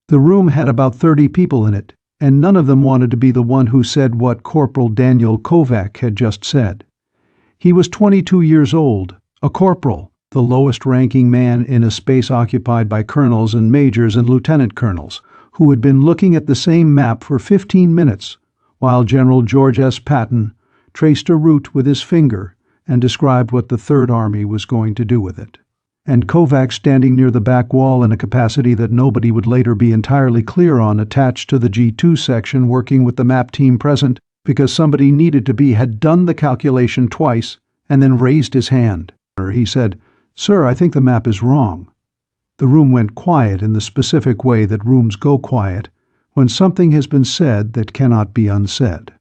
The room had about 30 people in it, and none of them wanted to be the one who said what Corporal Daniel Kovacs had just said. He was 22 years old, a corporal, the lowest-ranking man in a space occupied by colonels and majors and lieutenant colonels, who had been looking at the same map for 15 minutes, while General George S. Patton traced a route with his finger and described what the Third Army was going to do with it. And Kovacs, standing near the back wall in a capacity that nobody would later be entirely clear on, attached to the G2 section working with the map team present because somebody needed to be, had done the calculation twice and then raised his hand. He said, "Sir, I think the map is wrong." The room went quiet in the specific way that rooms go quiet when something has been said that cannot be unsaid.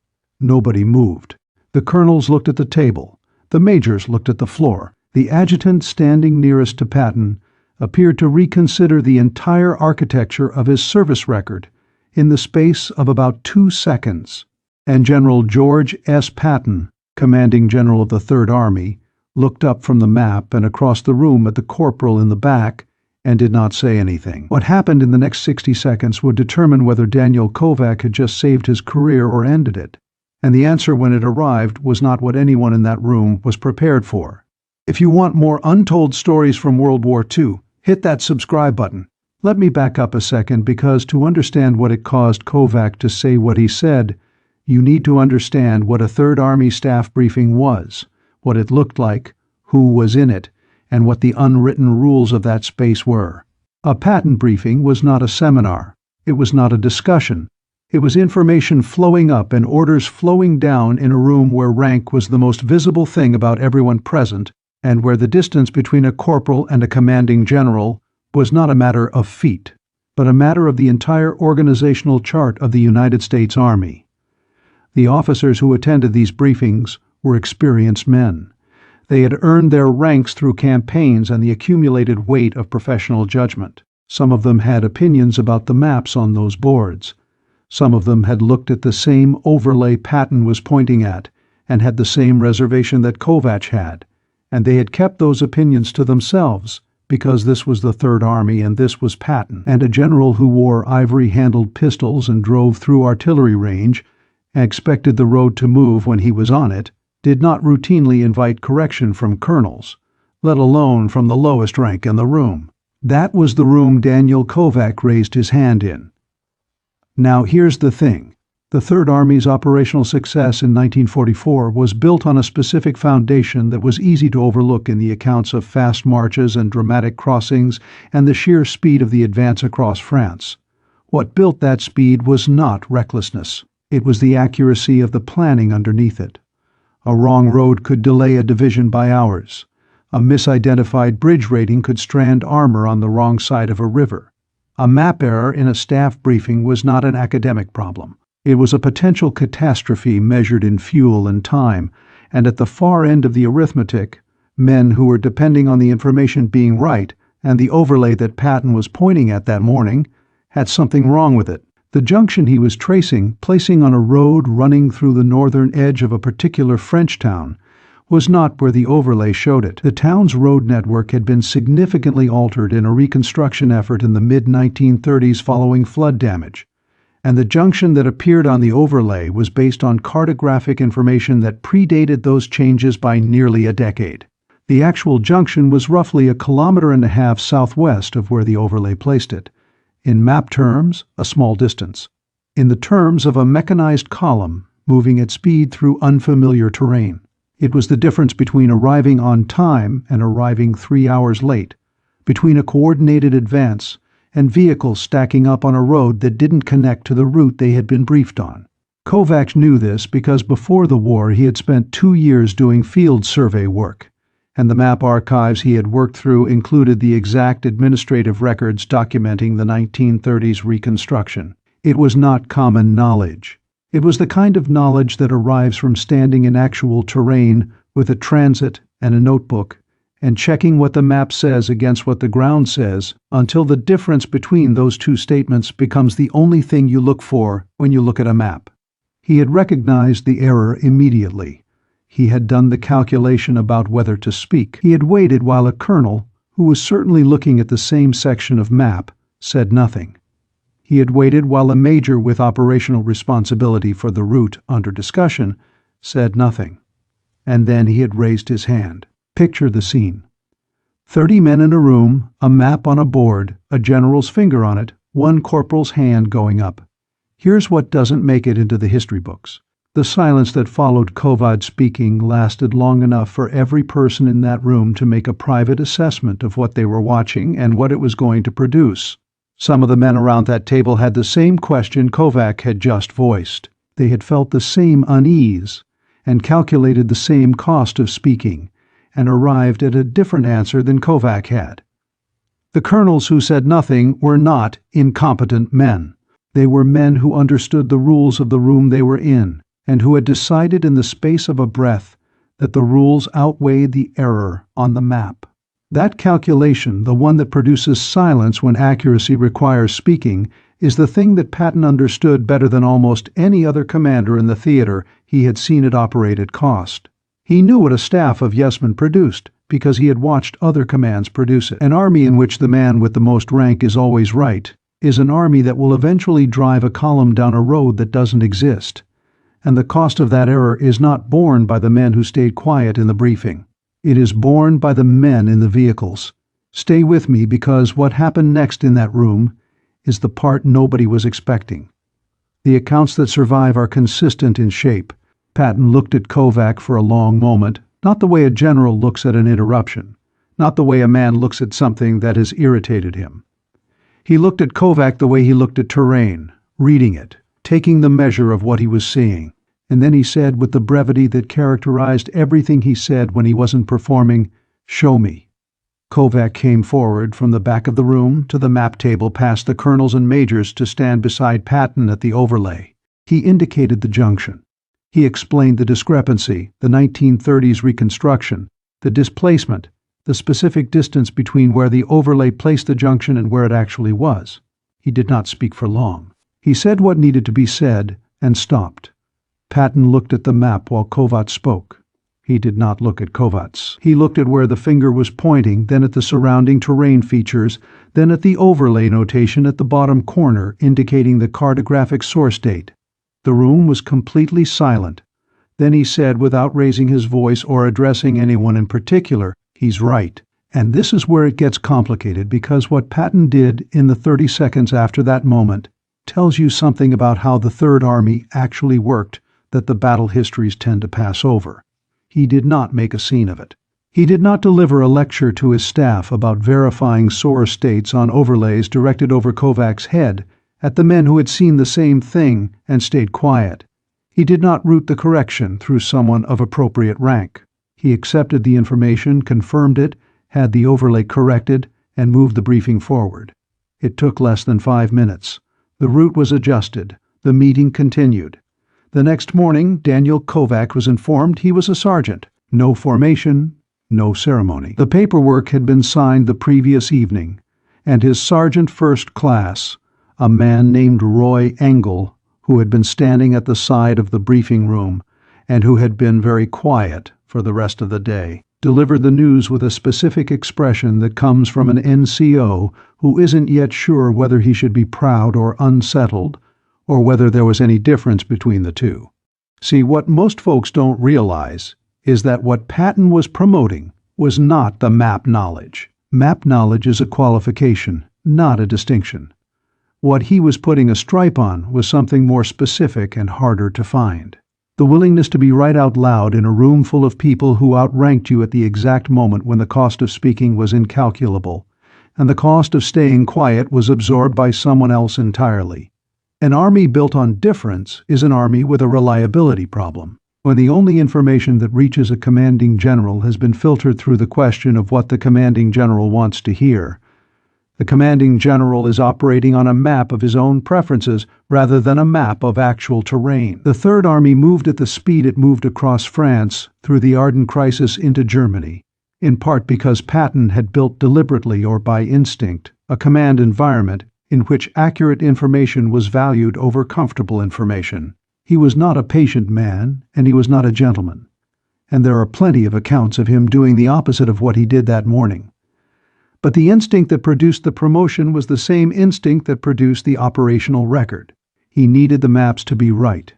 Nobody moved. The colonels looked at the table. The majors looked at the floor. The adjutant, standing nearest to Patton, appeared to reconsider the entire architecture of his service record in the space of about 2 seconds. And General George S. Patton, commanding general of the Third Army, looked up from the map and across the room at the corporal in the back and did not say anything. What happened in the next 60 seconds would determine whether Daniel Kovacs had just saved his career or ended it. And the answer when it arrived was not what anyone in that room was prepared for. If you want more untold stories from World War II, hit that subscribe button. Let me back up a second, because to understand what it caused Kovacs to say what he said, you need to understand what a Third Army staff briefing was, what it looked like, who was in it, and what the unwritten rules of that space were. A Patton briefing was not a seminar. It was not a discussion. It was information flowing up and orders flowing down in a room where rank was the most visible thing about everyone present, and where the distance between a corporal and a commanding general was not a matter of feet, but a matter of the entire organizational chart of the United States Army. The officers who attended these briefings were experienced men. They had earned their ranks through campaigns and the accumulated weight of professional judgment. Some of them had opinions about the maps on those boards. Some of them had looked at the same overlay Patton was pointing at and had the same reservation that Kovacs had, and they had kept those opinions to themselves because this was the Third Army and this was Patton, and a general who wore ivory-handled pistols and drove through artillery range and expected the road to move when he was on it did not routinely invite correction from colonels, let alone from the lowest rank in the room. That was the room Daniel Kovacs raised his hand in. Now here's the thing. The Third Army's operational success in 1944 was built on a specific foundation that was easy to overlook in the accounts of fast marches and dramatic crossings and the sheer speed of the advance across France. What built that speed was not recklessness. It was the accuracy of the planning underneath it. A wrong road could delay a division by hours. A misidentified bridge rating could strand armor on the wrong side of a river. A map error in a staff briefing was not an academic problem. It was a potential catastrophe measured in fuel and time, and at the far end of the arithmetic, men who were depending on the information being right and the overlay that Patton was pointing at that morning had something wrong with it. The junction he was placing on a road running through the northern edge of a particular French town, was not where the overlay showed it. The town's road network had been significantly altered in a reconstruction effort in the mid-1930s following flood damage, and the junction that appeared on the overlay was based on cartographic information that predated those changes by nearly a decade. The actual junction was roughly 1.5 kilometers southwest of where the overlay placed it. In map terms, a small distance. In the terms of a mechanized column moving at speed through unfamiliar terrain. It was the difference between arriving on time and arriving 3 hours late, between a coordinated advance and vehicles stacking up on a road that didn't connect to the route they had been briefed on. Kovacs knew this because before the war he had spent 2 years doing field survey work, and the map archives he had worked through included the exact administrative records documenting the 1930s reconstruction. It was not common knowledge. It was the kind of knowledge that arrives from standing in actual terrain with a transit and a notebook and checking what the map says against what the ground says until the difference between those two statements becomes the only thing you look for when you look at a map. He had recognized the error immediately. He had done the calculation about whether to speak. He had waited while a colonel, who was certainly looking at the same section of map, said nothing. He had waited while a major with operational responsibility for the route under discussion said nothing. And then he had raised his hand. Picture the scene. 30 men in a room, a map on a board, a general's finger on it, one corporal's hand going up. Here's what doesn't make it into the history books. The silence that followed Kovacs speaking lasted long enough for every person in that room to make a private assessment of what they were watching and what it was going to produce. Some of the men around that table had the same question Kovacs had just voiced. They had felt the same unease and calculated the same cost of speaking and arrived at a different answer than Kovacs had. The colonels who said nothing were not incompetent men. They were men who understood the rules of the room they were in and who had decided in the space of a breath that the rules outweighed the error on the map. That calculation, the one that produces silence when accuracy requires speaking, is the thing that Patton understood better than almost any other commander in the theater he had seen it operate at cost. He knew what a staff of yes-men produced, because he had watched other commands produce it. An army in which the man with the most rank is always right is an army that will eventually drive a column down a road that doesn't exist. And the cost of that error is not borne by the men who stayed quiet in the briefing. It is borne by the men in the vehicles. Stay with me, because what happened next in that room is the part nobody was expecting. The accounts that survive are consistent in shape. Patton looked at Kovacs for a long moment, not the way a general looks at an interruption, not the way a man looks at something that has irritated him. He looked at Kovacs the way he looked at terrain, reading it, taking the measure of what he was seeing, and then he said with the brevity that characterized everything he said when he wasn't performing, "Show me." Kovacs came forward from the back of the room to the map table past the colonels and majors to stand beside Patton at the overlay. He indicated the junction. He explained the discrepancy, the 1930s reconstruction, the displacement, the specific distance between where the overlay placed the junction and where it actually was. He did not speak for long. He said what needed to be said and stopped. Patton looked at the map while Kovacs spoke. He did not look at Kovacs. He looked at where the finger was pointing, then at the surrounding terrain features, then at the overlay notation at the bottom corner indicating the cartographic source date. The room was completely silent. Then he said, without raising his voice or addressing anyone in particular, "He's right." And this is where it gets complicated, because what Patton did in the 30 seconds after that moment tells you something about how the Third Army actually worked that the battle histories tend to pass over. He did not make a scene of it. He did not deliver a lecture to his staff about verifying source dates on overlays directed over Kovacs' head at the men who had seen the same thing and stayed quiet. He did not route the correction through someone of appropriate rank. He accepted the information, confirmed it, had the overlay corrected, and moved the briefing forward. It took less than 5 minutes. The route was adjusted. The meeting continued. The next morning, Daniel Kovacs was informed he was a sergeant. No formation, no ceremony. The paperwork had been signed the previous evening, and his sergeant first class, a man named Roy Engel, who had been standing at the side of the briefing room and who had been very quiet for the rest of the day, delivered the news with a specific expression that comes from an NCO who isn't yet sure whether he should be proud or unsettled, or whether there was any difference between the two. See, what most folks don't realize is that what Patton was promoting was not the map knowledge. Map knowledge is a qualification, not a distinction. What he was putting a stripe on was something more specific and harder to find. The willingness to be right out loud in a room full of people who outranked you at the exact moment when the cost of speaking was incalculable, and the cost of staying quiet was absorbed by someone else entirely. An army built on difference is an army with a reliability problem. When the only information that reaches a commanding general has been filtered through the question of what the commanding general wants to hear, the commanding general is operating on a map of his own preferences rather than a map of actual terrain. The Third Army moved at the speed it moved across France through the Ardennes crisis into Germany, in part because Patton had built deliberately or by instinct a command environment in which accurate information was valued over comfortable information. He was not a patient man, and he was not a gentleman, and there are plenty of accounts of him doing the opposite of what he did that morning. But the instinct that produced the promotion was the same instinct that produced the operational record. He needed the maps to be right.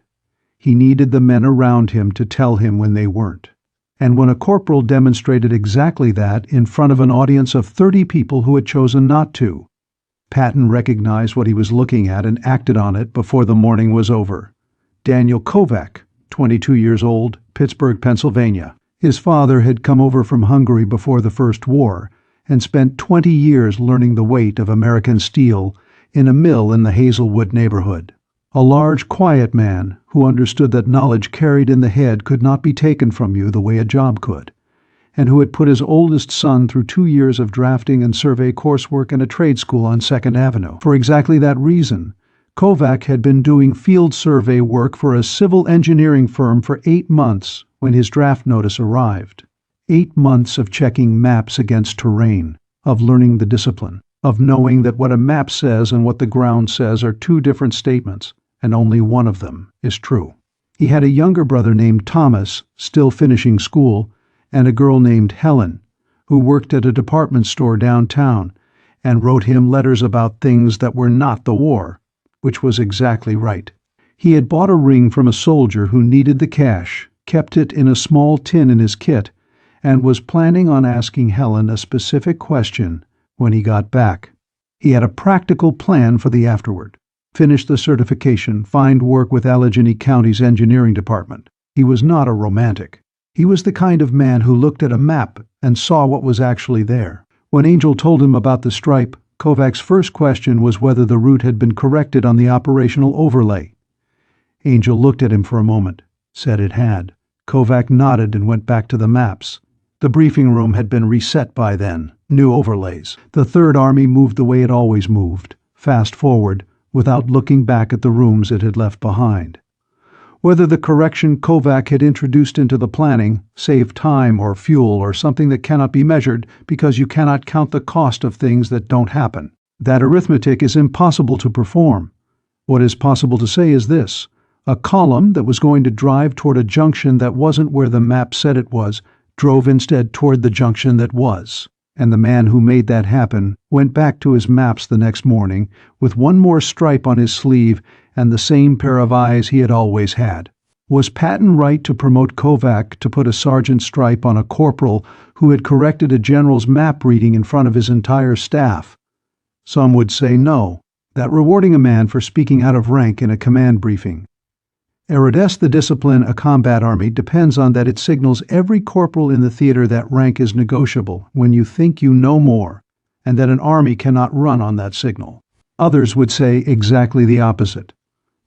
He needed the men around him to tell him when they weren't. And when a corporal demonstrated exactly that in front of an audience of 30 people who had chosen not to, Patton recognized what he was looking at and acted on it before the morning was over. Daniel Kovacs, 22 years old, Pittsburgh, Pennsylvania. His father had come over from Hungary before the First War and spent 20 years learning the weight of American steel in a mill in the Hazelwood neighborhood. A large, quiet man who understood that knowledge carried in the head could not be taken from you the way a job could, and who had put his oldest son through 2 years of drafting and survey coursework in a trade school on 2nd Avenue. For exactly that reason, Kovacs had been doing field survey work for a civil engineering firm for 8 months when his draft notice arrived. 8 months of checking maps against terrain, of learning the discipline, of knowing that what a map says and what the ground says are 2 different statements, and only one of them is true. He had a younger brother named Thomas, still finishing school, and a girl named Helen, who worked at a department store downtown and wrote him letters about things that were not the war, which was exactly right. He had bought a ring from a soldier who needed the cash, kept it in a small tin in his kit, and was planning on asking Helen a specific question when he got back. He had a practical plan for the afterward. Finish the certification, find work with Allegheny County's engineering department. He was not a romantic. He was the kind of man who looked at a map and saw what was actually there. When Angel told him about the stripe, Kovacs' first question was whether the route had been corrected on the operational overlay. Angel looked at him for a moment, said it had. Kovacs nodded and went back to the maps. The briefing room had been reset by then, new overlays. The Third Army moved the way it always moved, fast forward, without looking back at the rooms it had left behind. Whether the correction Kovacs had introduced into the planning saved time or fuel or something that cannot be measured because you cannot count the cost of things that don't happen. That arithmetic is impossible to perform. What is possible to say is this: a column that was going to drive toward a junction that wasn't where the map said it was, drove instead toward the junction that was. And the man who made that happen went back to his maps the next morning with one more stripe on his sleeve and the same pair of eyes he had always had. Was Patton right to promote Kovacs to put a sergeant stripe on a corporal who had corrected a general's map reading in front of his entire staff? Some would say no, that rewarding a man for speaking out of rank in a command briefing. Erudest the discipline a combat army depends on that it signals every corporal in the theater that rank is negotiable when you think you know more, and that an army cannot run on that signal. Others would say exactly the opposite,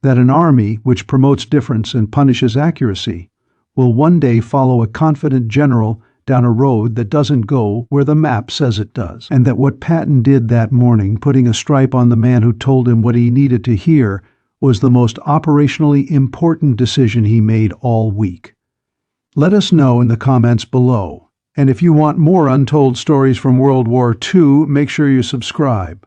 that an army which promotes difference and punishes accuracy will one day follow a confident general down a road that doesn't go where the map says it does, and that what Patton did that morning, putting a stripe on the man who told him what he needed to hear, was the most operationally important decision he made all week. Let us know in the comments below, and if you want more untold stories from World War II, make sure you subscribe.